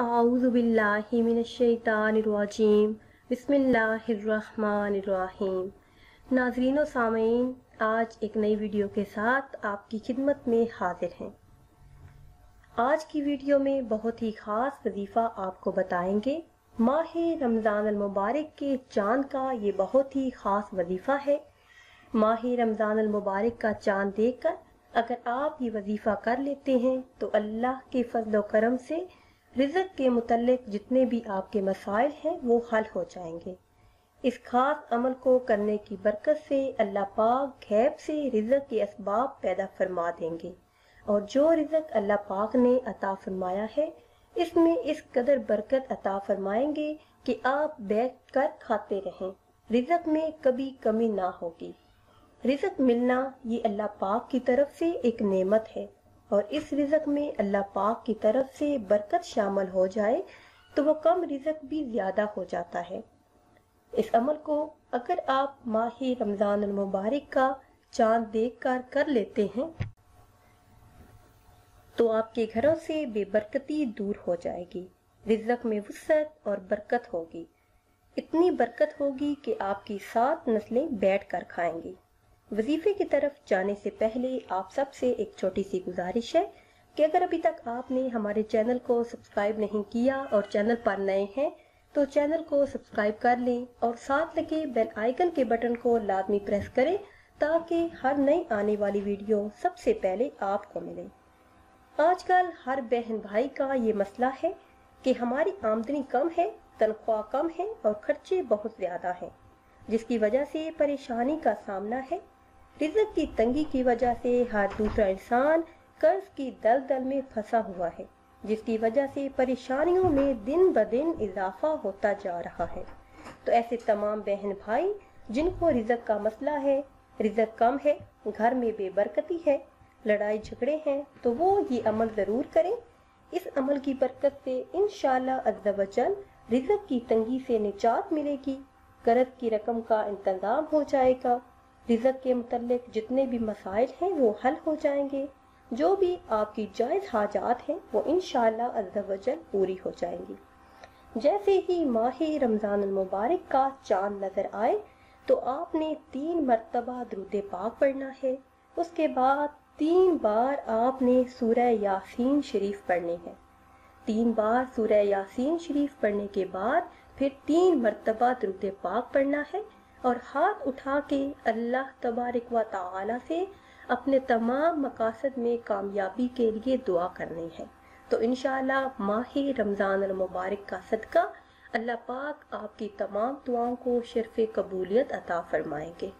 आऊज़ु बिल्लाहि मिनश्शैतानिर्रजीम बिस्मिल्लाहिर्रहमानिर्रहीम। नाज़रीन व सामीन, आज एक नई वीडियो के साथ आपकी खिदमत में हाजिर हैं। आज की वीडियो में बहुत ही ख़ास वजीफ़ा आपको बताएंगे। माह रमज़ान अल मुबारक के चाँद का ये बहुत ही ख़ास वजीफ़ा है। माह रमज़ान अल मुबारक का चाँद देखकर अगर आप ये वजीफ़ा कर लेते हैं तो अल्लाह के फज़ल व करम से रिज़्क़ के मुतल्लिक़ जितने भी आपके मसाइल हैं वो हल हो जाएंगे। इस खास अमल को करने की बरकत से अल्लाह पाक गैब से रिज़्क़ के असबाब पैदा फरमा देंगे और जो रिज़्क़ अल्लाह पाक ने अता फरमाया है इसमें इस कदर बरकत अता फरमाएंगे कि आप बैठ कर खाते रहें, रिज़्क़ में कभी कमी ना होगी। रिज़्क़ मिलना ये अल्लाह पाक की तरफ से एक नेमत है और इस रिज़्क़ में अल्लाह पाक की तरफ से बरकत शामिल हो जाए तो वो कम रिज़्क़ भी ज़्यादा हो जाता है। इस अमल को अगर आप माह रमज़ान अल मुबारक का चाँद देखकर कर लेते हैं तो आपके घरों से बेबरकती दूर हो जाएगी, रिज़्क़ में वुसअत और बरकत होगी। इतनी बरकत होगी कि आपकी 7 नस्लें बैठ कर खाएंगी। वजीफे की तरफ जाने से पहले आप सबसे एक छोटी सी गुजारिश है कि अगर अभी तक आपने हमारे चैनल को सब्सक्राइब नहीं किया और चैनल पर नए हैं तो चैनल को सब्सक्राइब कर लें और साथ लगे बेल आइकन के बटन को लाजमी प्रेस करें ताकि हर नई आने वाली वीडियो सबसे पहले आपको मिले। आजकल हर बहन भाई का ये मसला है कि हमारी आमदनी कम है, तनख्वाह कम है और खर्चे बहुत ज़्यादा हैं, जिसकी वजह से परेशानी का सामना है। रिज़्क़ की तंगी की वजह से हर दूसरा इंसान कर्ज की दलदल में फंसा हुआ है, जिसकी वजह से परेशानियों में दिन ब दिन इजाफा होता जा रहा है। तो ऐसे तमाम बहन भाई जिनको रिज़्क़ का मसला है, रिज़्क़ कम है, घर में बेबरकती है, लड़ाई झगड़े हैं, तो वो ये अमल ज़रूर करें। इस अमल की बरकत से इंशाअल्लाह अज़्ज़ व जल रिज़्क़ की तंगी से निजात मिलेगी, कर्ज की रकम का इंतज़ाम हो जाएगा, रिज़्क़ के मुतल्लिक़ जितने भी मसाइल हैं वो हल हो जाएंगे, जो भी आपकी जायज़ हाजात हैं वो इंशाअल्लाह अज़्ज़ व जल पूरी हो जाएंगी। जैसे ही माह रमज़ान अल मुबारक का चाँद नज़र आए तो आपने 3 मरतबा दुरूद पाक पढ़ना है। उसके बाद 3 बार आपने सूरह यासीन शरीफ पढ़नी है। 3 बार सूरह यासीन शरीफ पढ़ने के बाद फिर 3 मरतबा दुरूद पाक पढ़ना है और हाथ उठा के अल्लाह तबारक व तआला से अपने तमाम मकासद में कामयाबी के लिए दुआ करनी है। तो इंशाअल्लाह माह रमज़ान अल मुबारक का सदका अल्लाह पाक आपकी तमाम दुआओं को शर्फ़ कबूलियत अता फरमाएंगे।